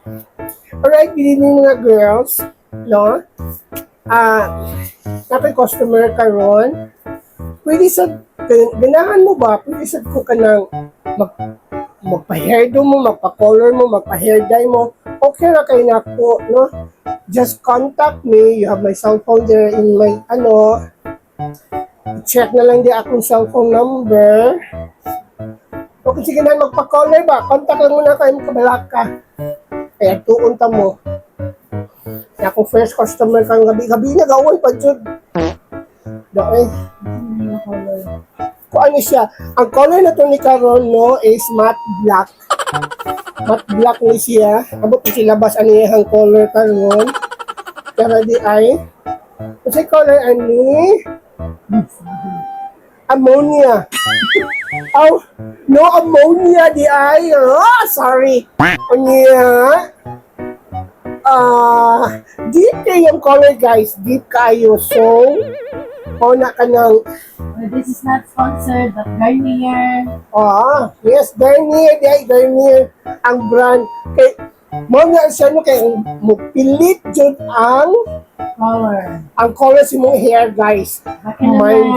Alright, good evening mga girls. No? Napay customer karon. Pwede sa, ganahan mo ba? Pwede sa ko ka ng magpa-hairdo mo, magpa-color mo, magpa-hair dye mo. Okay na kayo na po, no? Just contact me. You have my cell phone there in my, check na lang di akong cellphone number. Okay, sige na, magpa-color ba? Contact lang muna kayo, kabalaka. Kaya tuon ta mo. Kaya kung first customer kang gabi-gabi na gawin pa dyan. Doon. Kung ano siya, ang color na to ni Caron, no, is matte black. Matte black ni siya. Abot ko silabas ano yung color Caron. Pero di ay. Kasi color ani ammonia. Oh, no ammonia di ay. Oh, sorry. Anya. Deep kayo yung color guys. Deep kayo. So, na ka ng This is not sponsored, but Garnier. yes, Garnier. Di Garnier ang brand. Kay, mo nga siya no kay mupilit jud ang color si mong hair guys. Baka naman.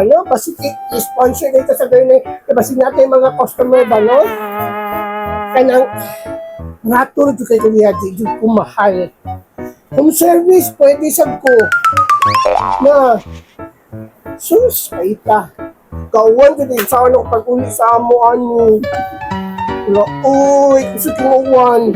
No? Basi i-sponsor dito sa Garnier. Basi natin mga customer ba, no? Kanang naturo jud kay kuya jud ko mahal. Home service pwede sab ko. Na sus paita. Kawan jud sa ano pag uli sa amo ani. Uy, gusto ko uwan.